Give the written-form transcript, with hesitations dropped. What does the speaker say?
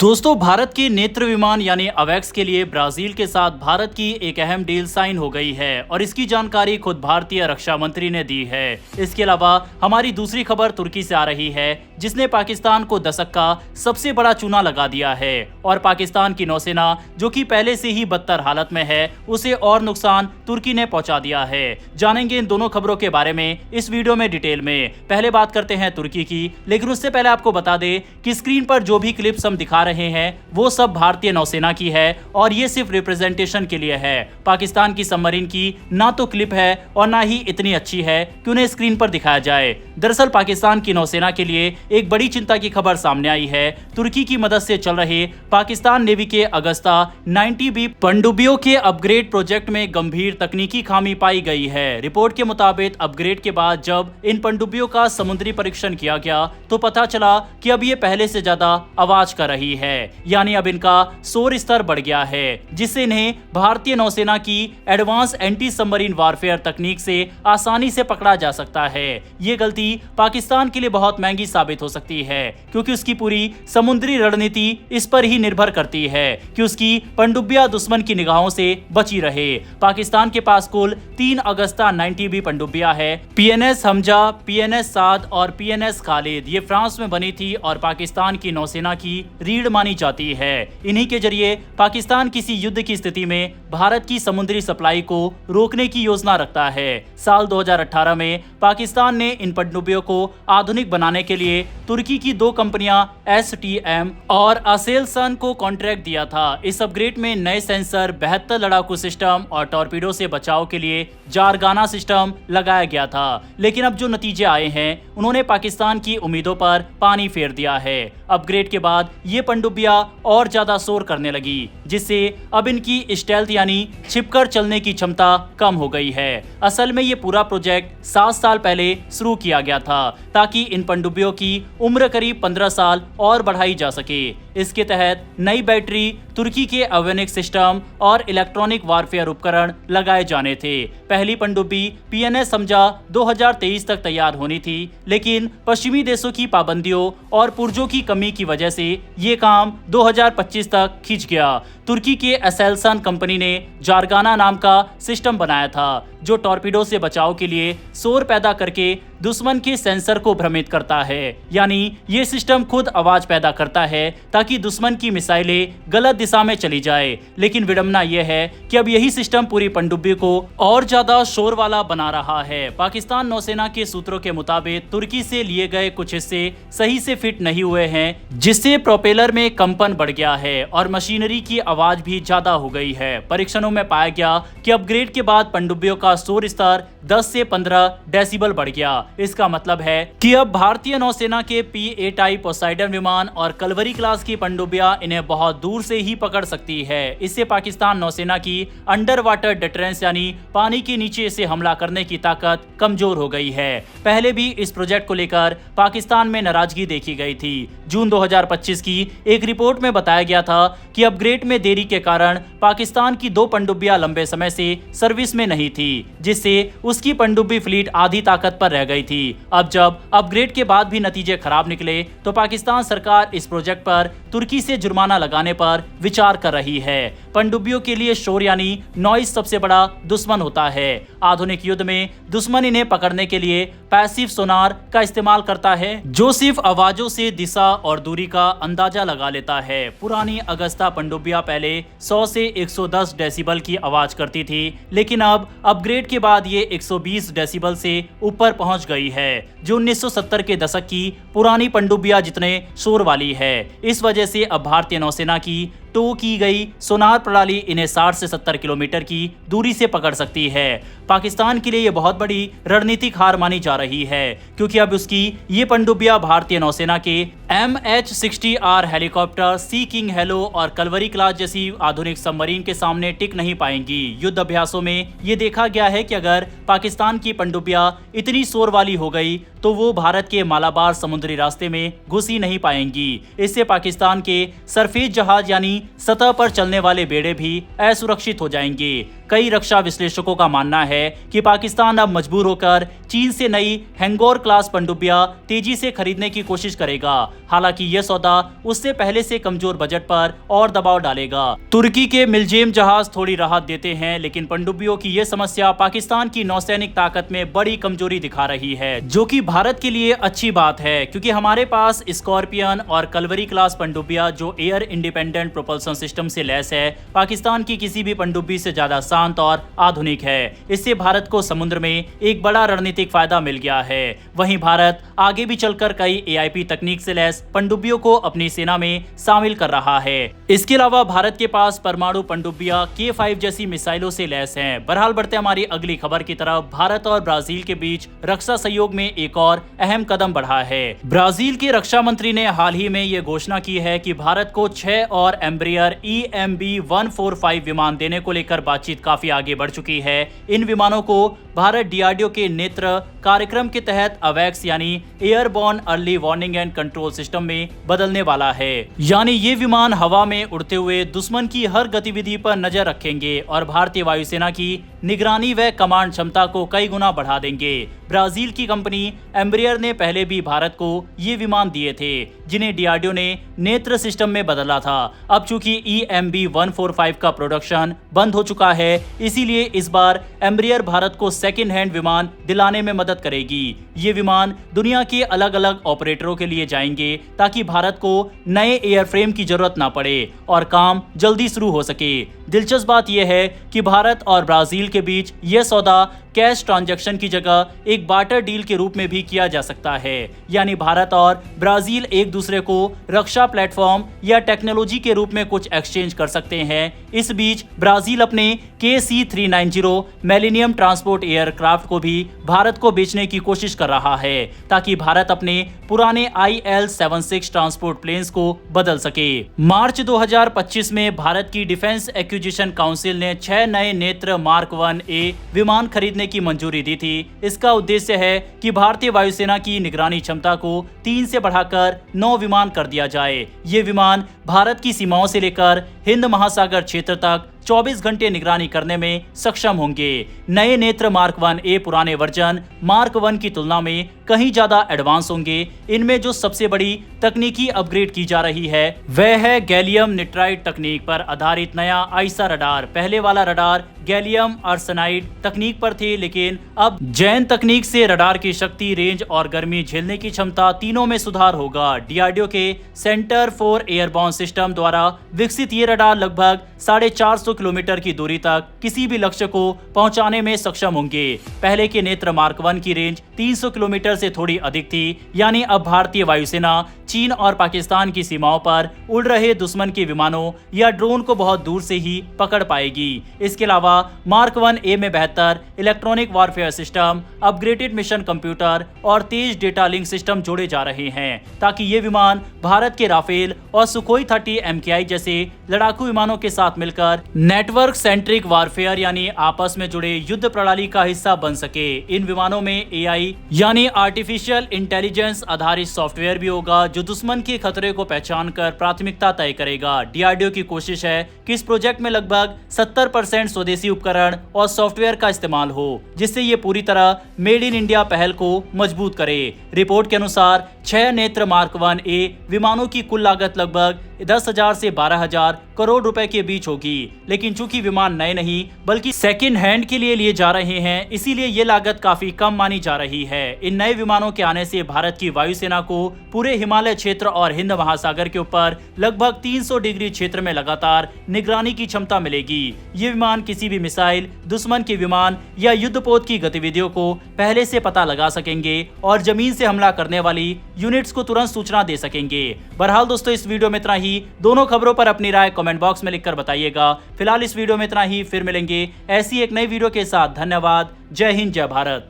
दोस्तों, भारत के नेत्र विमान यानी अवैक्स के लिए ब्राजील के साथ भारत की एक अहम डील साइन हो गई है और इसकी जानकारी खुद भारतीय रक्षा मंत्री ने दी है। इसके अलावा हमारी दूसरी खबर तुर्की से आ रही है, जिसने पाकिस्तान को दशक का सबसे बड़ा चूना लगा दिया है और पाकिस्तान की नौसेना, जो कि पहले से ही बदतर हालत में है, उसे और नुकसान तुर्की ने पहुंचा दिया है। जानेंगे इन दोनों खबरों के बारे में इस वीडियो में डिटेल में। पहले बात करते हैं तुर्की की, लेकिन उससे पहले आपको बता दें कि स्क्रीन पर जो भी क्लिप्स हम दिखा रहे हैं वो सब भारतीय नौसेना की है और ये सिर्फ रिप्रेजेंटेशन के लिए है। पाकिस्तान की सबमरीन की ना तो क्लिप है और ना ही इतनी अच्छी है कि उन्हें स्क्रीन पर दिखाया जाए। दरअसल पाकिस्तान की नौसेना के लिए एक बड़ी चिंता की खबर सामने आई है। तुर्की की मदद से चल रहे पाकिस्तान नेवी के अगस्ता 90B पनडुब्बियों के अपग्रेड प्रोजेक्ट में गंभीर तकनीकी खामी पाई गई है। रिपोर्ट के मुताबिक अपग्रेड के बाद जब इन पनडुब्बियों का समुद्री परीक्षण किया गया तो पता चला कि अब ये पहले से ज्यादा आवाज कर रही है, यानी अब इनका शोर स्तर बढ़ गया है, जिससे इन्हें भारतीय नौसेना की एडवांस एंटी सबमरीन वारफेयर तकनीक से आसानी से पकड़ा जा सकता है। ये गलती पाकिस्तान के लिए बहुत महंगी साबित हो सकती है, क्योंकि उसकी पूरी समुद्री रणनीति इस पर ही निर्भर करती है कि उसकी पनडुब्बियां दुश्मन की निगाहों से बची रहे। पाकिस्तान के पास कुल 3 अगस्ता 90B पनडुब्बियां है। PNS हमजा, PNS साद और PNS खालिद ये फ्रांस में बनी थी और पाकिस्तान की नौसेना की रीढ़ मानी जाती है। इन्हीं के जरिए पाकिस्तान किसी युद्ध की स्थिति में भारत की समुद्री सप्लाई को रोकने की योजना रखता है। साल 2018 में पाकिस्तान ने इन पनडुब्बियों को आधुनिक बनाने के लिए तुर्की की 2 कंपनियां STM और असेलसन को कॉन्ट्रैक्ट दिया था। इस अपग्रेड में नए सेंसर, 72 लड़ाकू सिस्टम और टॉर्पीडो से बचाव के लिए जारगाना सिस्टम लगाया गया था। लेकिन अब जो नतीजे आए हैं उन्होंने पाकिस्तान की उम्मीदों पर पानी फेर दिया है। अपग्रेड के बाद ये पनडुब्बियां और ज्यादा शोर करने लगी, जिससे अब इनकी स्टेल्थ यानी छिपकर चलने की क्षमता कम हो गई है। असल में ये पूरा प्रोजेक्ट 7 साल पहले शुरू किया गया था ताकि इन पनडुब्बियों की उम्र करीब 15 साल और बढ़ाई जा सके। इसके तहत नई बैटरी, तुर्की के एवियोनिक्स सिस्टम और इलेक्ट्रॉनिक वारफेयर उपकरण लगाए जाने थे। पहली पनडुब्बी PNS हमजा 2023 तक तैयार होनी थी, लेकिन पश्चिमी देशों की पाबंदियों और पुर्जों की कमी की वजह से ये काम 2025 तक खिंच गया। तुर्की के असेलसन कंपनी ने जारगाना नाम का सिस्टम बनाया था, जो टॉर्पीडो से बचाव के लिए शोर पैदा करके दुश्मन के सेंसर को भ्रमित करता है। यानी ये सिस्टम खुद आवाज पैदा करता है ताकि दुश्मन की मिसाइलें गलत दिशा में चली जाए। लेकिन विडंबना यह है कि अब यही सिस्टम पूरी पनडुब्बी को और ज्यादा शोर वाला बना रहा है। पाकिस्तान नौसेना के सूत्रों के मुताबिक तुर्की से लिए गए कुछ हिस्से सही से फिट नहीं हुए हैं, जिससे प्रोपेलर में कंपन बढ़ गया है और मशीनरी की आवाज भी ज्यादा हो गई है। परीक्षणों में पाया गया कि अपग्रेड के बाद पनडुब्बियों का शोर स्तर 10 से 15 डेसिबल बढ़ गया। इसका मतलब है कि अब भारतीय नौसेना के P-A टाइप पोसाइडन विमान और कलवरी क्लास की पनडुब्बियां इन्हें बहुत दूर से ही पकड़ सकती है। इससे पाकिस्तान नौसेना की अंडर वाटर डिटरेंस यानी पानी के नीचे से हमला करने की ताकत कमजोर हो गई है। पहले भी इस प्रोजेक्ट को लेकर पाकिस्तान में नाराजगी देखी गई थी। जून 2025 की एक रिपोर्ट में बताया गया था कि अपग्रेड में देरी के कारण पाकिस्तान की 2 पनडुब्बियां लंबे समय से सर्विस में नहीं थी, जिससे उसकी पनडुब्बी फ्लीट आधी ताकत पर रह गई थी। अब जब अपग्रेड के बाद भी नतीजे खराब निकले तो पाकिस्तान सरकार इस प्रोजेक्ट पर तुर्की से जुर्माना लगाने पर विचार कर रही है। पनडुब्बियों के लिए शोर यानी नॉइज सबसे बड़ा दुश्मन होता है। आधुनिक युद्ध में दुश्मन इन्हें पकड़ने के लिए पैसिव सोनार का इस्तेमाल करता है, जो सिर्फ आवाजों से दिशा और दूरी का अंदाजा लगा लेता है। पुरानी अगस्ता पनडुब्बियां पहले 100 से 110 डेसिबल की आवाज करती थी, लेकिन अब अपग्रेड के बाद ये 120 डेसिबल से ऊपर पहुंच गई है, जो 1970 के दशक की पुरानी पनडुब्बियां जितने शोर वाली है। इस वजह से अब भारतीय नौसेना की टो की गई सोनार प्रणाली इन्हें 60 से 70 किलोमीटर की दूरी से पकड़ सकती है। पाकिस्तान के लिए यह बहुत बड़ी रणनीतिक हार मानी जा रही है, क्योंकि अब उसकी ये पनडुब्बियां भारतीय नौसेना के MH-60R हेलीकॉप्टर, सी किंग हेलो और कलवरी क्लास जैसी आधुनिक सबमरीन के सामने टिक नहीं पाएंगी। युद्ध अभ्यासों में ये देखा गया है कि अगर पाकिस्तान की पनडुब्बियां इतनी शोर वाली हो गई तो वो भारत के मालाबार समुद्री रास्ते में घुस ही नहीं पाएंगी। इससे पाकिस्तान के सरफेस जहाज यानी सतह पर चलने वाले बेड़े भी असुरक्षित हो जाएंगे। कई रक्षा विश्लेषकों का मानना है कि पाकिस्तान अब मजबूर होकर चीन से नई हैंगोर क्लास पनडुब्बियां तेजी से खरीदने की कोशिश करेगा। हालांकि यह सौदा उससे पहले से कमजोर बजट पर और दबाव डालेगा। तुर्की के मिलजेम जहाज थोड़ी राहत देते हैं, लेकिन पनडुब्बियों की यह समस्या पाकिस्तान की नौसैनिक ताकत में बड़ी कमजोरी दिखा रही है, जो कि भारत के लिए अच्छी बात है, क्योंकि हमारे पास स्कॉर्पियन और कलवरी क्लास पनडुब्बियां जो एयर इंडिपेंडेंट प्रोपल्सन सिस्टम से लैस है, पाकिस्तान की किसी भी पनडुब्बी से ज्यादा शांत और आधुनिक है। इससे भारत को समुद्र में एक बड़ा रणनीतिक फायदा मिल गया है। वहीं भारत आगे भी चलकर कई AIP तकनीक से लैस पनडुब्बियों को अपनी सेना में शामिल कर रहा है। इसके अलावा भारत के पास परमाणु पनडुब्बियां K5 जैसी मिसाइलों से लैस हैं। बहरहाल बढ़ते हमारी अगली खबर की तरफ। भारत और ब्राजील के बीच रक्षा सहयोग में एक और अहम कदम बढ़ा है। ब्राजील के रक्षा मंत्री ने हाल ही में यह घोषणा की है कि भारत को 6 और एम्ब्रियर EMB-145 विमान देने को लेकर बातचीत काफी आगे बढ़ चुकी है। इन विमानों को भारत DRDO के नेत्र कार्यक्रम के तहत अवैक्स यानी airborne early warning and control system में बदलने वाला है। यानी ये विमान हवा में उड़ते हुए दुश्मन की हर गतिविधि पर नजर रखेंगे और भारतीय वायुसेना की निगरानी व कमांड क्षमता को कई गुना बढ़ा देंगे। ब्राजील की कंपनी एम्ब्रियर ने पहले भी भारत को ये विमान दिए थे, जिन्हें DRDO ने नेत्र सिस्टम में बदला था। अब चूंकि EMB-145 का प्रोडक्शन बंद हो चुका है, इसीलिए इस बार एम्ब्रियर भारत को सेकेंड हैंड विमान दिलाने में मदद करेगी। ये विमान दुनिया के अलग अलग ऑपरेटरों के लिए जाएंगे, ताकि भारत को नए एयरफ्रेम की जरूरत ना पड़े और काम जल्दी शुरू हो सके। दिलचस्प बात यह है कि भारत और ब्राजील के बीच यह सौदा कैश ट्रांजैक्शन की जगह एक बार्टर डील के रूप में भी किया जा सकता है। यानी भारत और ब्राजील एक दूसरे को रक्षा प्लेटफॉर्म या टेक्नोलॉजी के रूप में कुछ एक्सचेंज कर सकते हैं। इस बीच ब्राजील अपने KC-390 मिलेनियम ट्रांसपोर्ट एयरक्राफ्ट को भी भारत को बेचने की कोशिश कर रहा है, ताकि भारत अपने पुराने IL-76 ट्रांसपोर्ट प्लेन्स को बदल सके। मार्च 2025 में भारत की डिफेंस एक्विजिशन काउंसिल ने 6 नए नेत्र मार्क 1A विमान खरीदने की मंजूरी दी थी। इसका उद्देश्य है कि भारतीय वायुसेना की निगरानी क्षमता को 3 से बढ़ाकर 9 विमान कर दिया जाए। ये विमान भारत की सीमाओं से लेकर हिंद महासागर क्षेत्र तक 24 घंटे निगरानी करने में सक्षम होंगे। नए नेत्र मार्क 1A पुराने वर्जन मार्क 1 की तुलना में कहीं ज्यादा एडवांस होंगे। इनमें जो सबसे बड़ी तकनीकी अपग्रेड की जा रही है वह है गैलियम निट्राइड तकनीक पर आधारित नया आइसा रडार। पहले वाला रडार गैलियम आर्सेनाइड तकनीक पर थे, लेकिन अब जैन तकनीक से रडार की शक्ति, रेंज और गर्मी झेलने की क्षमता तीनों में सुधार होगा। DRDO के सेंटर फॉर एयरबॉर्न सिस्टम द्वारा विकसित ये रडार लगभग 450 किलोमीटर की दूरी तक किसी भी लक्ष्य को पहुंचाने में सक्षम होंगे। पहले के नेत्र मार्क 1 की रेंज 300 किलोमीटर से थोड़ी अधिक थी। यानी अब भारतीय वायुसेना चीन और पाकिस्तान की सीमाओं पर उड़ रहे दुश्मन के विमानों या ड्रोन को बहुत दूर से ही पकड़ पाएगी। इसके अलावा मार्क 1A में बेहतर electronic warfare system, upgraded mission computer और तेज डेटा लिंक सिस्टम जोड़े जा रहे हैं, ताकि ये विमान भारत के राफेल और सुखोई 30 MKI जैसे लड़ाकू विमानों के साथ मिलकर नेटवर्क सेंट्रिक वॉरफेयर यानी आपस में जुड़े युद्ध प्रणाली का हिस्सा बन सके। इन विमानों में AI यानी आर्टिफिशियल इंटेलिजेंस आधारित सॉफ्टवेयर भी होगा, जो दुश्मन के खतरे को पहचान कर प्राथमिकता तय करेगा। DRDO की कोशिश है कि इस प्रोजेक्ट में लगभग 70% स्वदेशी उपकरण और सॉफ्टवेयर का इस्तेमाल हो, जिससे ये पूरी तरह मेड इन इंडिया पहल को मजबूत करे। रिपोर्ट के अनुसार 6 नेत्र मार्क 1A विमानों की कुल लागत लगभग 10,000 से 12,000 करोड़ रुपए के बीच होगी, लेकिन चूंकि विमान नए नहीं बल्कि सेकेंड हैंड के लिए जा रहे हैं, इसीलिए ये लागत काफी कम मानी जा रही है। इन नए विमानों के आने से भारत की वायुसेना को पूरे हिमालय क्षेत्र और हिंद महासागर के ऊपर लगभग 300 डिग्री क्षेत्र में लगातार निगरानी की क्षमता मिलेगी। ये विमान किसी भी मिसाइल, दुश्मन के विमान या युद्धपोत की गतिविधियों को पहले से पता लगा सकेंगे और जमीन से हमला करने वाली यूनिट्स को तुरंत सूचना दे सकेंगे। बहरहाल दोस्तों, इस वीडियो में इतना ही। दोनों खबरों पर अपनी राय कमेंट बॉक्स में लिखकर बताइएगा। फिलहाल इस वीडियो में इतना ही, फिर मिलेंगे ऐसी एक नई वीडियो के साथ। धन्यवाद। जय हिंद, जय भारत।